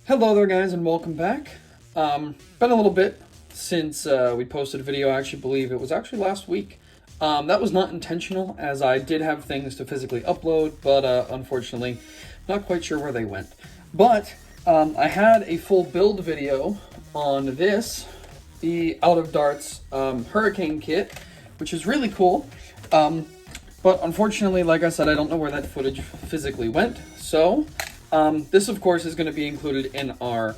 Hello there guys and welcome back. Been a little bit since we posted a video. I actually believe it was actually last week. That was not intentional as I did have things to physically upload, but unfortunately not quite sure where they went. But I had a full build video on this, the Out of Darts Hurricane kit, which is really cool. But unfortunately, like I said, I don't know where that footage physically went. So this, of course, is going to be included in our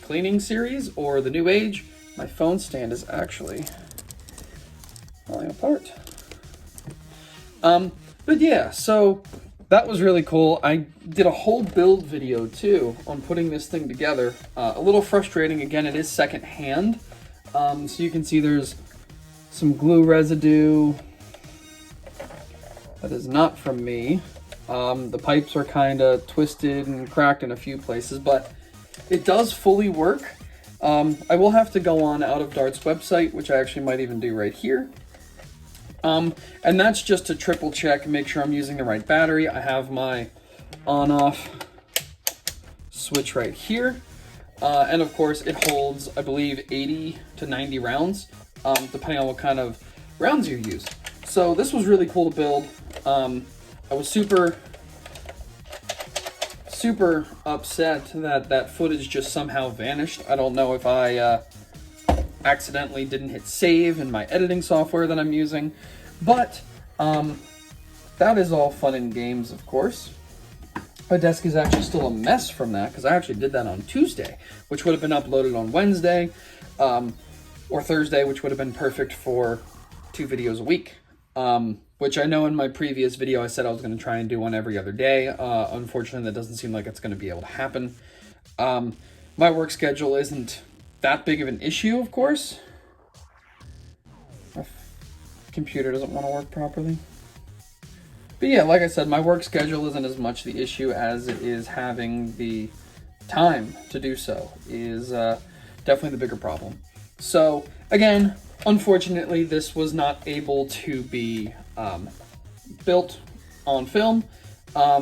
cleaning series, or the New Age. My phone stand is actually falling apart. But yeah, so that was really cool. I did a whole build video, too, on putting this thing together. A little frustrating. Again, it is secondhand. So you can see there's some glue residue. That is not from me. The pipes are kind of twisted and cracked in a few places, but it does fully work. I will have to go on Out of Dart's website, which I actually might even do right here. And that's just to triple check and make sure I'm using the right battery. I have my on-off switch right here. And of course it holds, I believe, 80 to 90 rounds, depending on what kind of rounds you use. So this was really cool to build. I was super upset that that footage just somehow vanished. I don't know if I accidentally didn't hit save in my editing software that I'm using, but that is all fun and games, of course. My desk is actually still a mess from that because I actually did that on Tuesday, which would have been uploaded on Wednesday, or Thursday, which would have been perfect for 2 videos a week. Which I know in my previous video I said I was going to try and do one every other day. Unfortunately, that doesn't seem like it's going to be able to happen. My work schedule isn't that big of an issue, of course. My computer doesn't want to work properly. But yeah, like I said, my work schedule isn't as much the issue as it is having the time to do so is definitely the bigger problem. So, again, unfortunately, this was not able to be built on film. A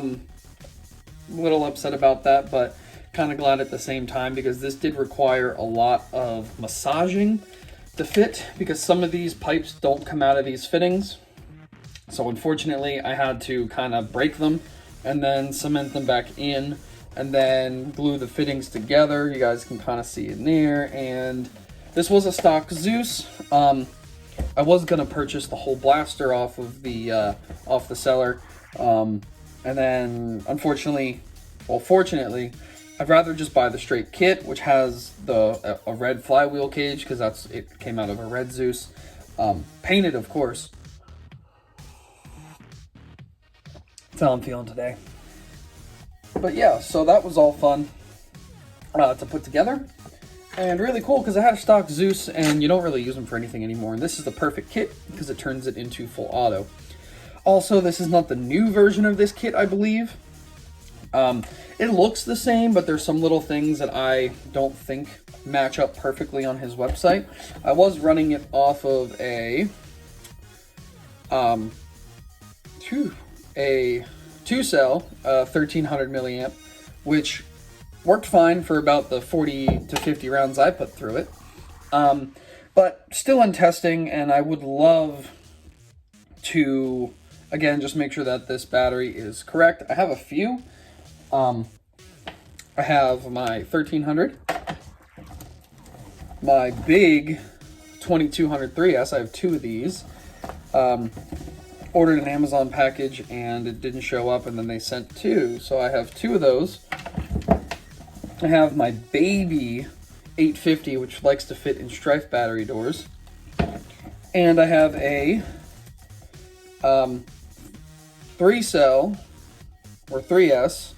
little upset about that, but kind of glad at the same time because this did require a lot of massaging to fit because some of these pipes don't come out of these fittings. So unfortunately, I had to kind of break them and then cement them back in and then glue the fittings together. You guys can kind of see in there. And this was a stock Zeus. I was gonna purchase the whole blaster off the seller, and then unfortunately, well, fortunately, I'd rather just buy the straight kit, which has a red flywheel cage because it came out of a red Zeus, painted, of course. That's how I'm feeling today. But yeah, so that was all fun to put together. And really cool because I had a stock Zeus and you don't really use them for anything anymore. And this is the perfect kit because it turns it into full auto. Also, this is not the new version of this kit, I believe. It looks the same, but there's some little things that I don't think match up perfectly on his website. I was running it off of a 2-cell 1300 milliamp, which worked fine for about the 40 to 50 rounds I put through it. But still in testing, and I would love to, again, just make sure that this battery is correct. I have a few. I have my 1300, my big 2200 3S. I have 2 of these. Ordered an Amazon package, and it didn't show up, and then they sent 2. So I have 2 of those. I have my baby 850, which likes to fit in strife battery doors. And I have a 3-cell, or 3S,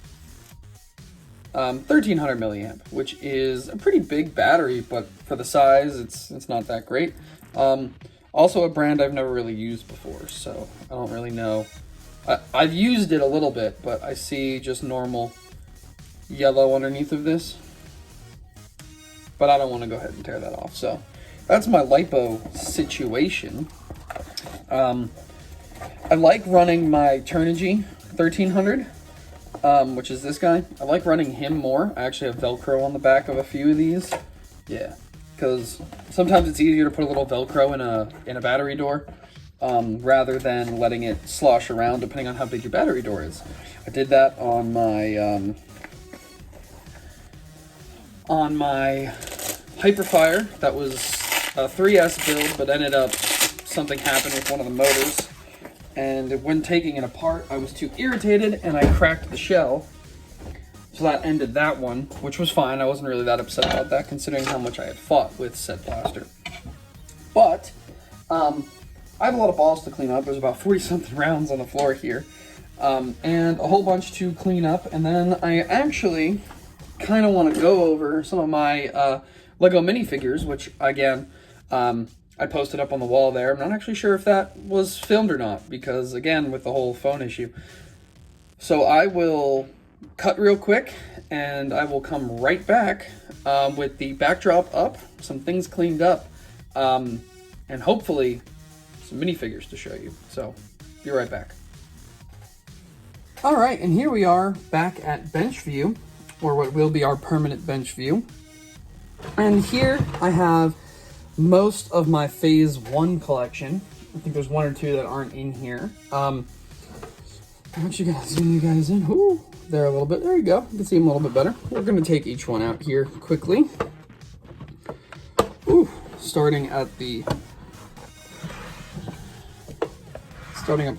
1300 milliamp, which is a pretty big battery, but for the size, it's not that great. Also a brand I've never really used before, so I don't really know. I've used it a little bit, but I see just normal yellow underneath of this, but I don't want to go ahead and tear that off. So that's my lipo situation. I like running my Turnigy 1300 which is this guy. I like running him more. I actually have Velcro on the back of a few of these. Yeah, because sometimes it's easier to put a little Velcro in a battery door rather than letting it slosh around depending on how big your battery door is. I did that on my Hyperfire. That was a 3S build, but ended up something happened with one of the motors. And when taking it apart, I was too irritated and I cracked the shell. So that ended that one, which was fine. I wasn't really that upset about that considering how much I had fought with said blaster. But I have a lot of balls to clean up. There's about 40-something rounds on the floor here. And a whole bunch to clean up. And then I actually kind of want to go over some of my Lego minifigures, which, again, I posted up on the wall there. I'm not actually sure if that was filmed or not, because, again, with the whole phone issue. So I will cut real quick, and I will come right back with the backdrop up, some things cleaned up, and hopefully some minifigures to show you. So, be right back. All right, and here we are back at bench view, or what will be our permanent bench view. And here I have most of my Phase 1 collection. I think there's one or two that aren't in here. I want you guys, zoom you guys in. Ooh, there a little bit. There you go. You can see them a little bit better. We're going to take each one out here quickly. Ooh, starting up at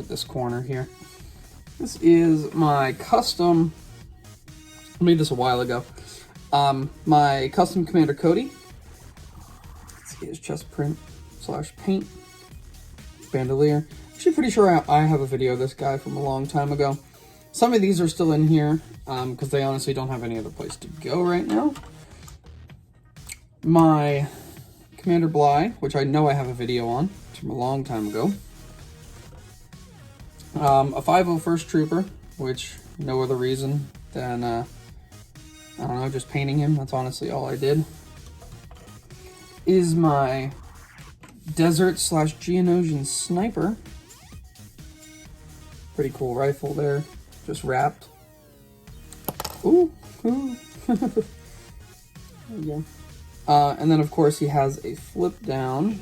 this corner here. This is my custom. I made this a while ago. My custom Commander Cody. His chest print / paint bandolier. Actually pretty sure I have a video of this guy from a long time ago. Some of these are still in here because they honestly don't have any other place to go right now. My Commander Bly, which I know I have a video on from a long time ago. A 501st Trooper, which no other reason than I don't know, just painting him. That's honestly all I did. Is my Desert / Geonosian Sniper. Pretty cool rifle there, just wrapped. Ooh, ooh. There you go. And then of course he has a flip down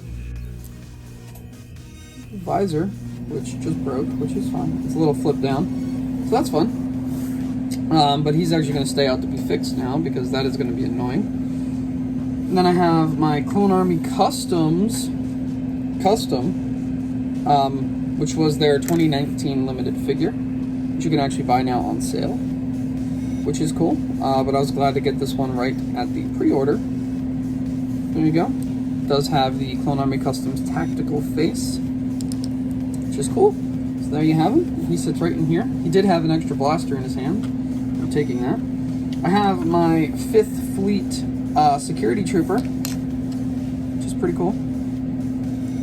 visor, which just broke, which is fine. It's a little flip down, so that's fun. But he's actually going to stay out to be fixed now because that is going to be annoying. And then I have my Clone Army Custom, which was their 2019 limited figure, which you can actually buy now on sale, which is cool. But I was glad to get this one right at the pre-order. There you go. It does have the Clone Army Customs tactical face, which is cool. So there you have him. He sits right in here. He did have an extra blaster in his hand. I'm taking that. I have my 5th Fleet Security Trooper, which is pretty cool.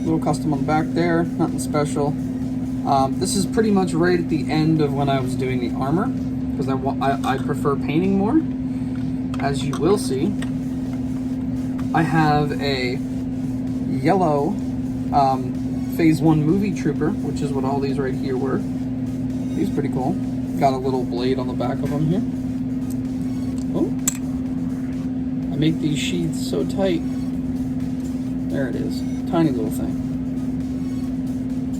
Little custom on the back there, nothing special. This is pretty much right at the end of when I was doing the armor, because I prefer painting more, as you will see. I have a yellow Phase 1 movie trooper, which is what all these right here were. He's pretty cool. Got a little blade on the back of him here. Oh. I make these sheaths so tight. There it is. Tiny little thing.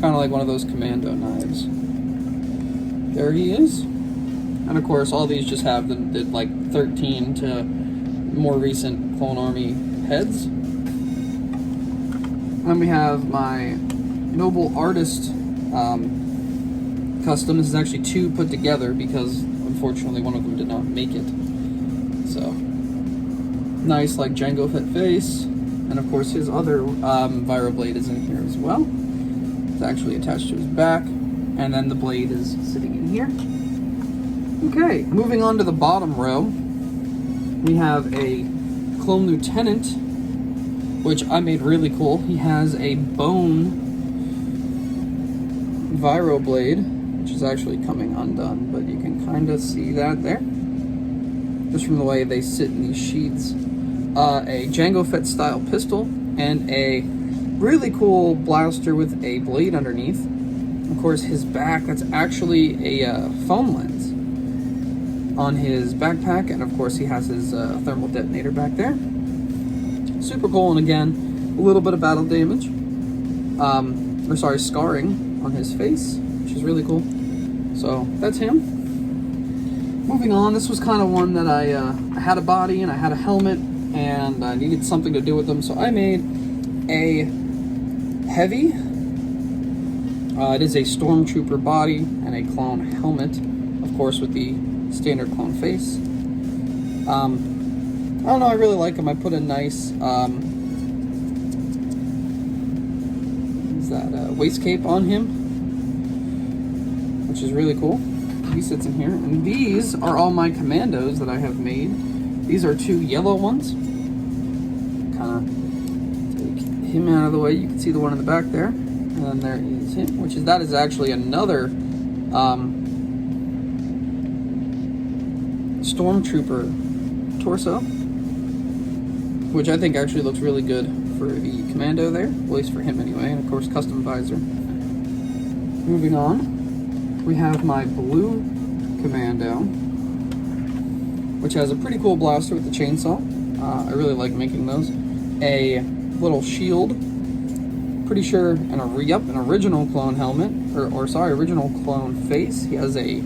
Kind of like one of those Commando knives. There he is. And of course, all these just have the like 13 to more recent Clone Army heads. Then we have my Noble Artist custom. This is actually 2 put together because unfortunately one of them did not make it. So nice like Jango Fett face, and of course his other Viro blade is in here as well. It's actually attached to his back, and then the blade is sitting in here. Okay, moving on to the bottom row, we have a Clone Lieutenant, which I made really cool. He has a bone Viro blade, which is actually coming undone, but you can kind of see that there, just from the way they sit in these sheets. A Jango Fett style pistol, and a really cool blaster with a blade underneath. Of course, his back, that's actually a foam lens. on his backpack, and of course he has his thermal detonator back there. Super cool, and again, a little bit of battle damage, scarring on his face, which is really cool. So that's him. Moving on, this was kind of one that I had a body and I had a helmet, and I needed something to do with them, so I made a heavy. It is a Stormtrooper body and a clone helmet, of course, with the standard clone face. I don't know, I really like him. I put a nice waist cape on him, which is really cool. He sits in here, and these are all my Commandos that I have made. These are 2 yellow ones. Kind of take him out of the way. You can see the one in the back there, and then there is him, that is actually another Stormtrooper torso, which I think actually looks really good for the Commando there, at least for him anyway, and of course custom visor. Moving on, we have my blue Commando, which has a pretty cool blaster with the chainsaw. I really like making those. A little shield, pretty sure an original clone helmet, original clone face. He has a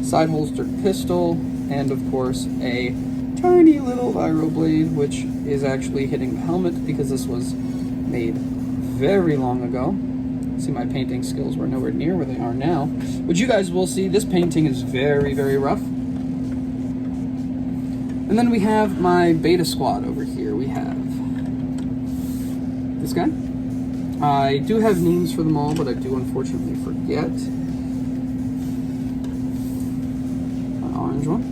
side holstered pistol, and of course a tiny little viro blade, which is actually hitting the helmet because this was made very long ago. See, my painting skills were nowhere near where they are now, which you guys will see. This painting is very, very rough. And then we have my beta squad over here. We have this guy. I do have names for them all, but I do unfortunately forget. An orange one.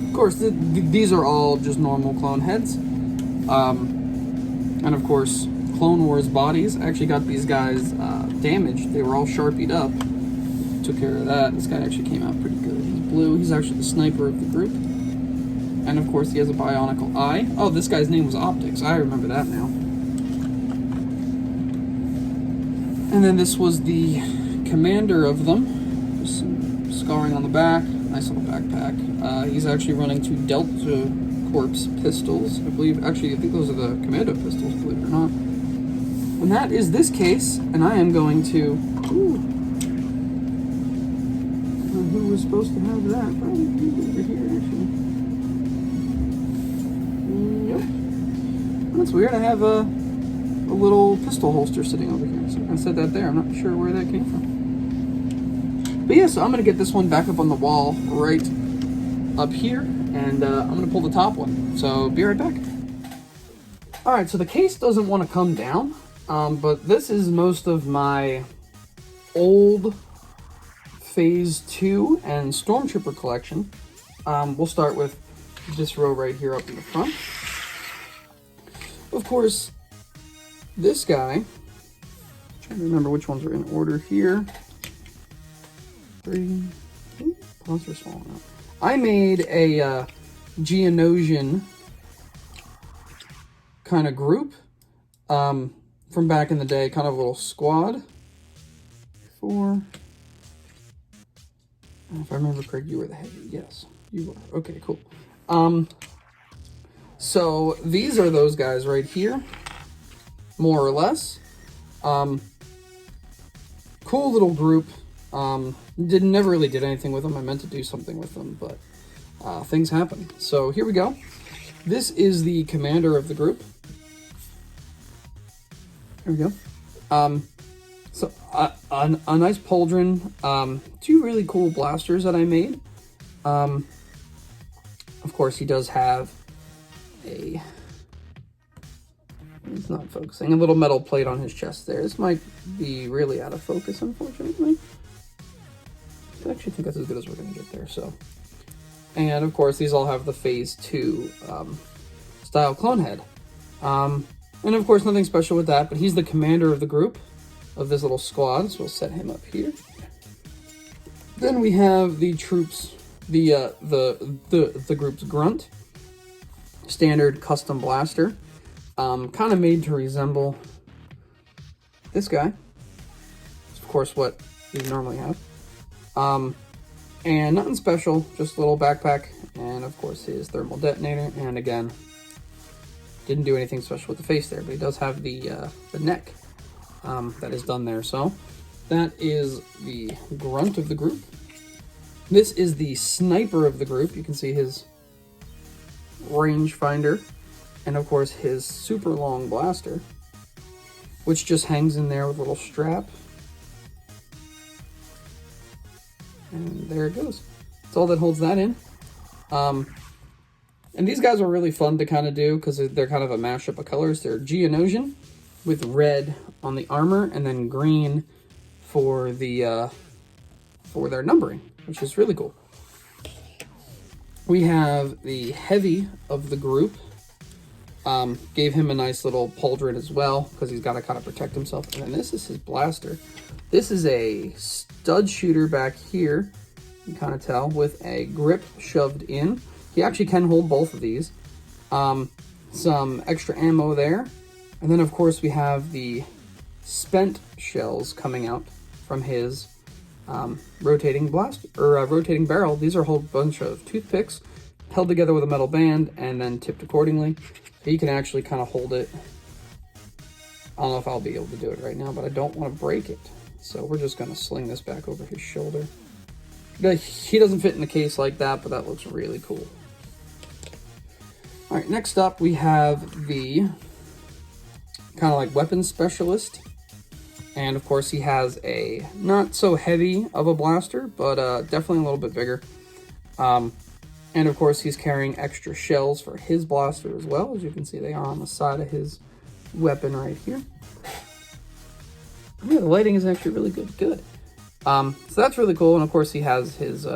Of course, these are all just normal clone heads. And of course, Clone Wars bodies. I actually got these guys damaged. They were all sharpied up. Took care of that. This guy actually came out pretty good. He's blue. He's actually the sniper of the group. And of course, he has a bionicle eye. Oh, this guy's name was Optics. I remember that now. And then this was the commander of them. Just some scarring on the back. Nice little backpack. He's actually running 2 Delta Corps pistols. I think those are the Commando pistols, believe it or not. And that is this case, and I am going to... who was supposed to have that? Probably over here, actually. Yep. That's weird. I have a little pistol holster sitting over here. So I said that there. I'm not sure where that came from. But yeah, so I'm going to get this one back up on the wall right up here, and I'm going to pull the top one. So be right back. Alright, so the case doesn't want to come down. But this is most of my old Phase 2 and Stormtrooper collection. We'll start with this row right here up in the front. Of course, this guy, I'm trying to remember which ones are in order here. 3, pause are swallowing up. I made a Geonosian kind of group. From back in the day, kind of a little squad. 4. If I remember correctly, you were the heavy. Yes, you were. Okay, cool. So these are those guys right here, more or less. Cool little group. Never really did anything with them. I meant to do something with them, but things happen. So here we go. This is the commander of the group. There we go. So a nice pauldron, 2 really cool blasters that I made. Of course, he does have a... It's not focusing. A little metal plate on his chest there. This might be really out of focus, unfortunately. I actually think that's as good as we're going to get there. So, and of course, these all have the Phase 2 style clone head. And of course, nothing special with that, but he's the commander of the group, of this little squad, so we'll set him up here. Then we have the troops, the group's grunt, standard custom blaster, kind of made to resemble this guy. It's of course what you normally have. And nothing special, just a little backpack, and of course his thermal detonator. And again, didn't do anything special with the face there, but he does have the neck that is done there. So that is the grunt of the group. This is the sniper of the group. You can see his rangefinder, and of course his super long blaster, which just hangs in there with a little strap. And there it goes. That's all that holds that in. And these guys are really fun to kind of do because they're kind of a mashup of colors. They're Geonosian with red on the armor and then green for the for their numbering, which is really cool. We have the heavy of the group. Gave him a nice little pauldron as well because he's got to kind of protect himself. And then this is his blaster. This is a stud shooter back here, you can kind of tell, with a grip shoved in. He actually can hold both of these. Some extra ammo there. And then, of course, we have the spent shells coming out from his rotating rotating barrel. These are a whole bunch of toothpicks held together with a metal band and then tipped accordingly. So you can actually kind of hold it. I don't know if I'll be able to do it right now, but I don't want to break it. So we're just going to sling this back over his shoulder. He doesn't fit in the case like that, but that looks really cool. All right, next up we have the kind of like weapons specialist. And of course he has a not so heavy of a blaster, but definitely a little bit bigger. And of course he's carrying extra shells for his blaster as well. As you can see, they are on the side of his weapon right here. Yeah, the lighting is actually really good. So that's really cool. And of course he has his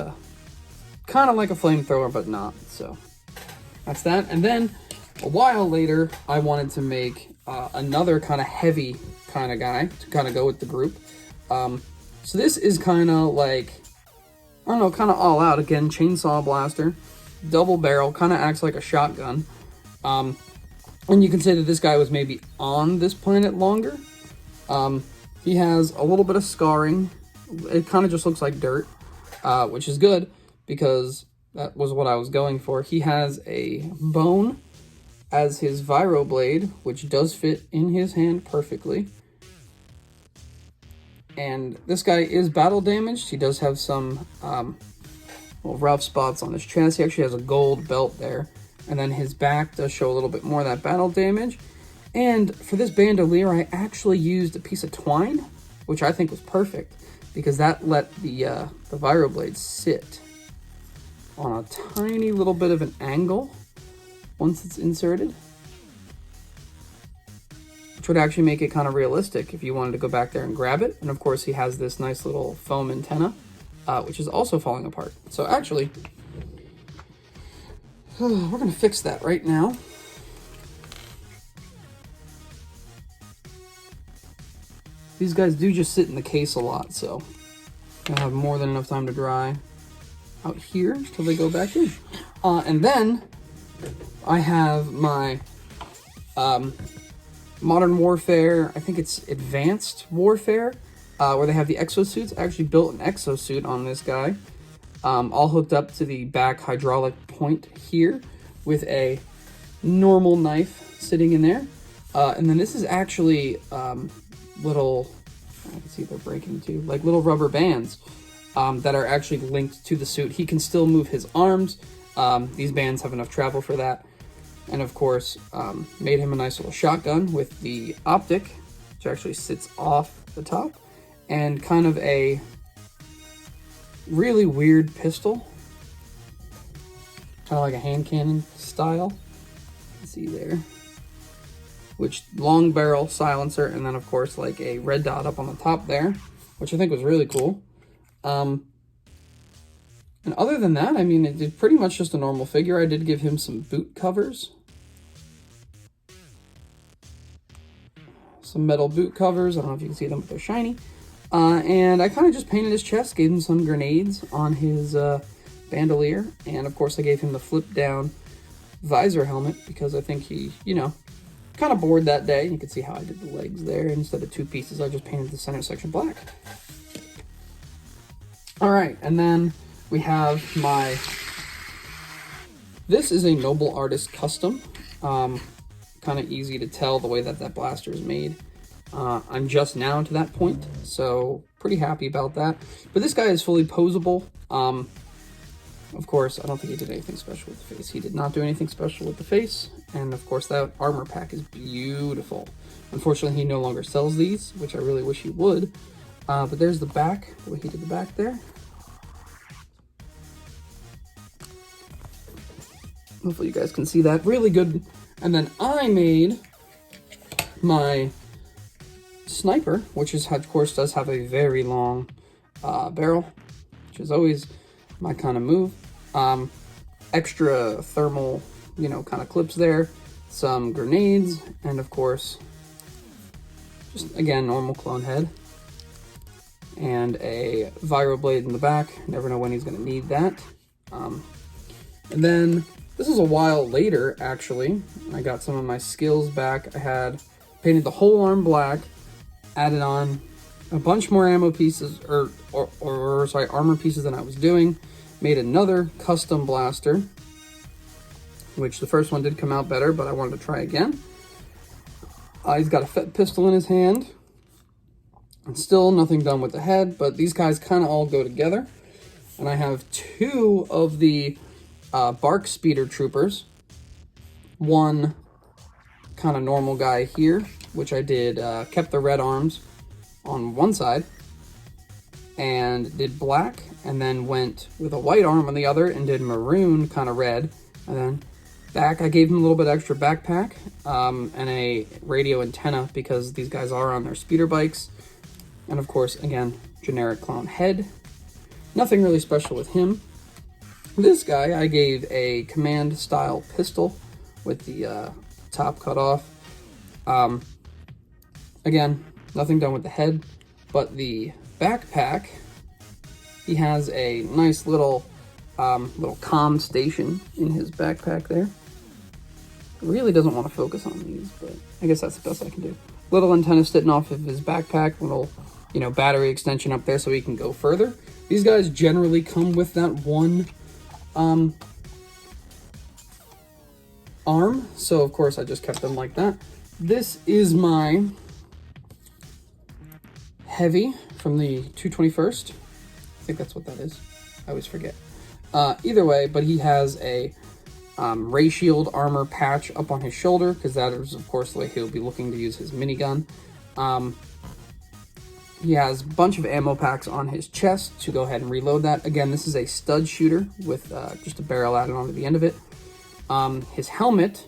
kind of like a flamethrower, but not. So that's that. And then a while later, I wanted to make another kind of heavy kind of guy to kind of go with the group. So this is kind of like, I don't know, kind of all out. Again, chainsaw blaster, double barrel, kind of acts like a shotgun. And you can say that this guy was maybe on this planet longer. He has a little bit of scarring. It kind of just looks like dirt, which is good because that was what I was going for. He has a bone as his viro blade, which does fit in his hand perfectly. And this guy is battle damaged. He does have some rough spots on his chest. He actually has a gold belt there. And then his back does show a little bit more of that battle damage. And for this bandolier, I actually used a piece of twine, which I think was perfect, because that let the viro blade sit on a tiny little bit of an angle once it's inserted, which would actually make it kind of realistic if you wanted to go back there and grab it. And of course he has this nice little foam antenna, which is also falling apart. So actually, we're going to fix that right now. These guys do just sit in the case a lot, so I have more than enough time to dry out here until they go back in. And then I have my Modern Warfare, I think it's Advanced Warfare, where they have the exosuits. I actually built an exosuit on this guy, all hooked up to the back hydraulic point here with a normal knife sitting in there. And then this is actually little, I can see they're breaking too, like little rubber bands that are actually linked to the suit. He can still move his arms. These bands have enough travel for that. And of course, made him a nice little shotgun with the optic, which actually sits off the top, and kind of a really weird pistol, kind of like a hand cannon style. Let's see there. Which long barrel silencer, and then of course like a red dot up on the top there, which I think was really cool. And other than that, I mean, it's pretty much just a normal figure. I did give him some boot covers. Some metal boot covers. I don't know if you can see them, but they're shiny. And I kind of just painted his chest, gave him some grenades on his bandolier. And of course I gave him the flip down visor helmet because I think he, you know, kind of bored that day. You can see how I did the legs there. Instead of two pieces, I just painted the center section black. All right, and then we have my... This is a Noble Artist custom. Kind of easy to tell the way that that blaster is made. I'm just now to that point, so pretty happy about that. But this guy is fully posable. Of course, I don't think he did anything special with the face. He did not do anything special with the face. And of course, that armor pack is beautiful. Unfortunately, he no longer sells these, which I really wish he would. But there's the back, the way he did the back there. Hopefully you guys can see that. Really good. And then I made my sniper, which is, of course, does have a very long barrel, which is always my kind of move. Extra thermal, you know, kind of clips there, some grenades, and of course, just again, normal clone head, and a Viro blade in the back. Never know when he's going to need that. And then this is a while later, actually. I got some of my skills back. I had painted the whole arm black, added on a bunch more ammo pieces, sorry, armor pieces than I was doing. Made another custom blaster, which the first one did come out better, but I wanted to try again. He's got a FET pistol in his hand, and still nothing done with the head, but these guys kind of all go together. And I have two of the Bark Speeder Troopers. One kind of normal guy here, which I did, kept the red arms on one side, and did black, and then went with a white arm on the other and did maroon kind of red. And then back, I gave him a little bit extra backpack and a radio antenna because these guys are on their speeder bikes. And of course, again, generic clone head. Nothing really special with him. This guy, I gave a command style pistol with the top cut off. Again, nothing done with the head, but the backpack, he has a nice little comm station in his backpack there. It really doesn't want to focus on these, but I guess that's the best I can do. Little antenna sitting off of his backpack, little, you know, battery extension up there so he can go further. These guys generally come with that one arm, so of course I just kept them like that. This is my heavy from the 221st. I think that's what that is. I always forget. Either way, but he has a ray shield armor patch up on his shoulder, because that is, of course, the way he'll be looking to use his minigun. He has a bunch of ammo packs on his chest to go ahead and reload that. Again, this is a stud shooter with just a barrel added onto the end of it. His helmet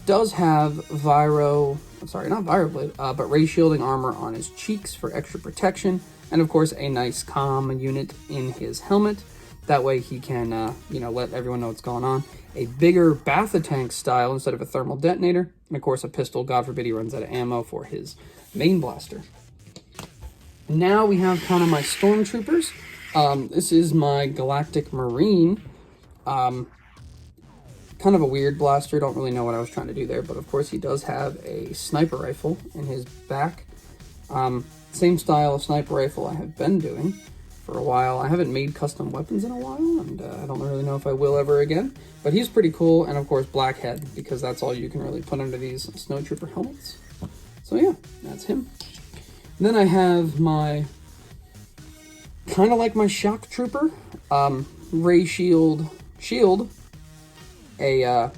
does have not Viro blade, but ray shielding armor on his cheeks for extra protection. And of course, a nice comm unit in his helmet. That way he can, you know, let everyone know what's going on. A bigger Bantha tank style instead of a thermal detonator. And of course, a pistol. God forbid he runs out of ammo for his main blaster. Now we have kind of my Stormtroopers. This is my Galactic Marine. Kind of a weird blaster. Don't really know what I was trying to do there. But of course, he does have a sniper rifle in his back. Same style of sniper rifle I have been doing for a while. I haven't made custom weapons in a while, and I don't really know if I will ever again. But he's pretty cool, and of course black head, because that's all you can really put under these snowtrooper helmets. So yeah, that's him. And then I have my, kind of like my shock trooper, ray shield, a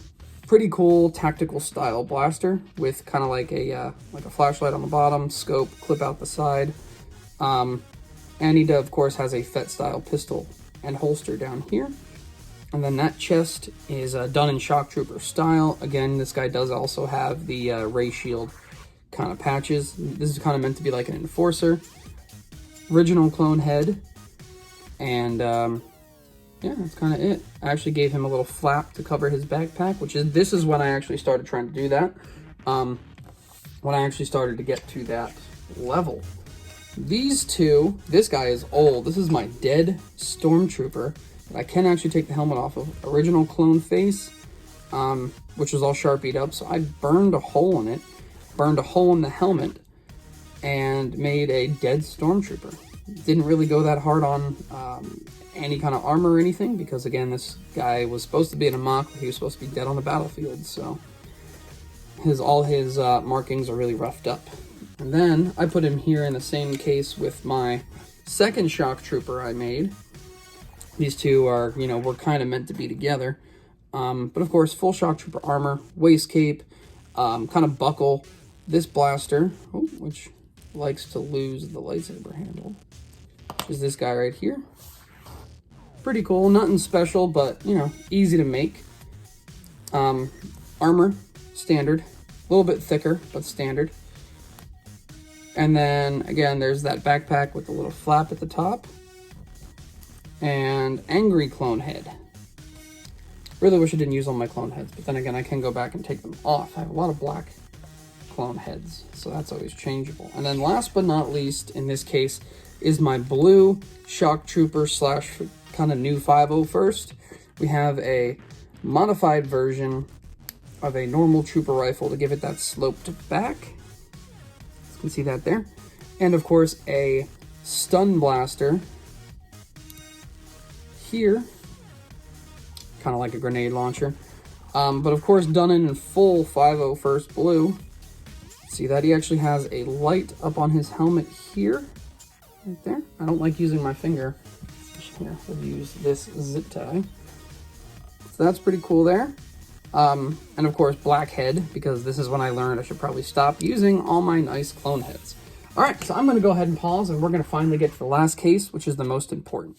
pretty cool tactical style blaster with kind of like a flashlight on the bottom, scope, clip out the side. And he, of course, has a FET style pistol and holster down here. And then that chest is done in shock trooper style. Again, this guy does also have the ray shield kind of patches. This is kind of meant to be like an enforcer. Original clone head. And yeah, that's kind of it. I actually gave him a little flap to cover his backpack, this is when I actually started trying to do that. When I actually started to get to that level. These two, this guy is old. This is my dead Stormtrooper. But I can actually take the helmet off of. Original clone face, which was all Sharpied up. So I burned a hole in it, burned a hole in the helmet, and made a dead Stormtrooper. Didn't really go that hard on any kind of armor or anything, because again, this guy was supposed to be in a mock, but he was supposed to be dead on the battlefield, so all his markings are really roughed up. And then I put him here in the same case with my second shock trooper I made. These two are, you know, were kind of meant to be together. But of course, full shock trooper armor, waist cape, kind of buckle. This blaster, which likes to lose the lightsaber handle, is this guy right here. Pretty cool, nothing special, but, you know, easy to make. Armor, standard. A little bit thicker, but standard. And then, again, there's that backpack with the little flap at the top. And angry clone head. Really wish I didn't use all my clone heads, but then again, I can go back and take them off. I have a lot of black clone heads, so that's always changeable. And then last but not least, in this case, is my blue shock trooper slash kind of new 501st. We have a modified version of a normal trooper rifle to give it that sloped back. You can see that there. And of course, a stun blaster here, kind of like a grenade launcher. But of course, done in full 501st blue. See that he actually has a light up on his helmet here, right there. I don't like using my finger. Here, we'll use this zip tie. So that's pretty cool there. And of course, black head, because this is when I learned I should probably stop using all my nice clone heads. All right, so I'm going to go ahead and pause, and we're going to finally get to the last case, which is the most important.